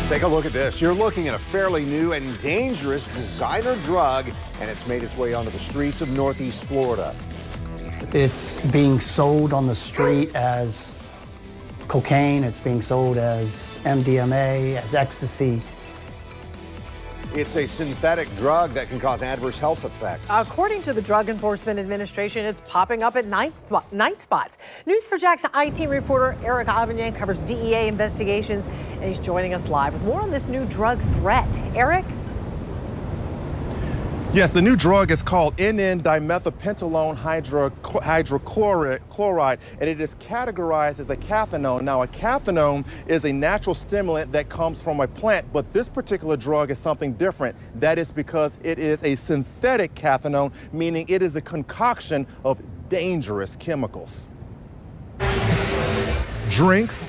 Take a look at this. You're looking at a fairly new and dangerous designer drug, and it's made its way onto the streets of Northeast Florida. It's being sold on the street as cocaine. It's being sold as MDMA, as ecstasy. It's a synthetic drug that can cause adverse health effects. According to the Drug Enforcement Administration, it's popping up at night spots. News4JAX I-Team reporter Eric Avignon covers DEA investigations, and he's joining us live with more on this new drug threat. Eric? Yes, the new drug is called N,N-dimethylpentylone hydrochloride, and it is categorized as a cathinone. Now, a cathinone is a natural stimulant that comes from a plant, but this particular drug is something different. That is because it is a synthetic cathinone, meaning it is a concoction of dangerous chemicals. Drinks,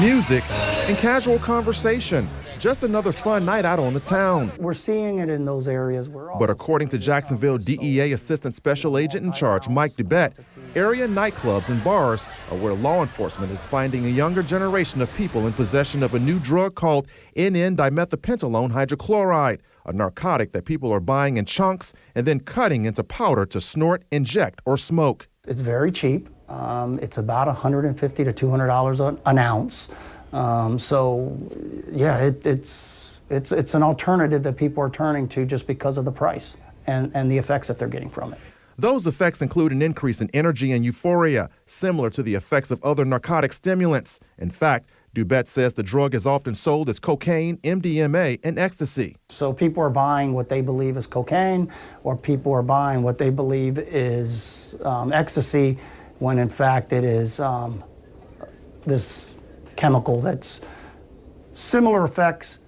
music, and casual conversation. Just another fun night out on the town. We're seeing it in those areas where. But according to Jacksonville DEA Assistant Special Agent in Charge Mike Dubett, area nightclubs and bars are where law enforcement is finding a younger generation of people in possession of a new drug called N,N-dimethylpentylone hydrochloride, a narcotic that people are buying in chunks and then cutting into powder to snort, inject, or smoke. It's very cheap. It's about $150 to $200 an ounce. So, yeah, it's an alternative that people are turning to just because of the price and the effects that they're getting from it. Those effects include an increase in energy and euphoria, similar to the effects of other narcotic stimulants. In fact, Dubett says the drug is often sold as cocaine, MDMA, and ecstasy. So people are buying what they believe is cocaine, or people are buying what they believe is ecstasy, when in fact it is this chemical that's similar effects,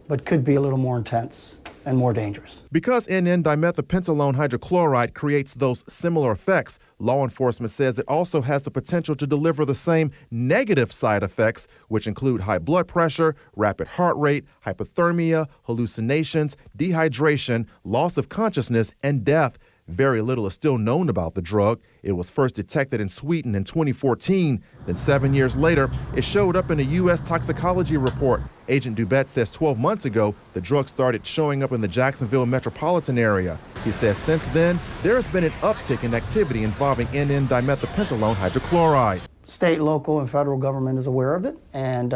but could be a little more intense and more dangerous. Because N,N-dimethylpentylone hydrochloride creates those similar effects, law enforcement says it also has the potential to deliver the same negative side effects, which include high blood pressure, rapid heart rate, hypothermia, hallucinations, dehydration, loss of consciousness, and death. Very little is still known about the drug. It was first detected in Sweden in 2014. Then 7 years later, it showed up in a U.S. toxicology report. Agent Dubett says 12 months ago, the drug started showing up in the Jacksonville metropolitan area. He says since then, there has been an uptick in activity involving N,N-dimethylpentylone hydrochloride. State, local, and federal government is aware of it and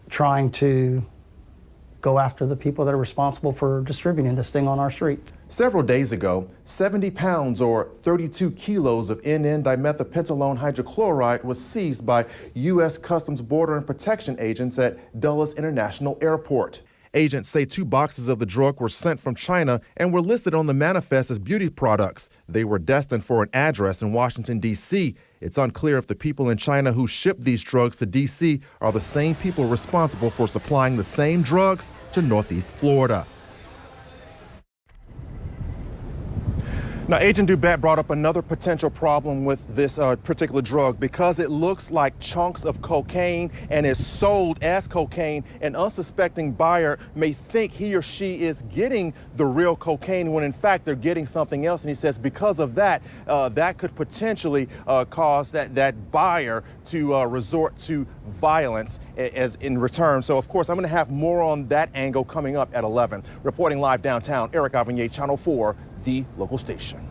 trying to go after the people that are responsible for distributing this thing on our streets. Several days ago, 70 pounds or 32 kilos of N,N-dimethylpentylone hydrochloride was seized by U.S. Customs Border and Protection agents at Dulles International Airport. Agents say 2 boxes of the drug were sent from China and were listed on the manifest as beauty products. They were destined for an address in Washington, D.C. It's unclear if the people in China who shipped these drugs to D.C. are the same people responsible for supplying the same drugs to Northeast Florida. Now, Agent Dubett brought up another potential problem with this particular drug. Because it looks like chunks of cocaine and is sold as cocaine, an unsuspecting buyer may think he or she is getting the real cocaine when in fact they're getting something else. And he says because of that, that could potentially cause that buyer to resort to violence as in return. So, of course, I'm going to have more on that angle coming up at 11. Reporting live downtown, Eric Avignon, Channel 4, the local station.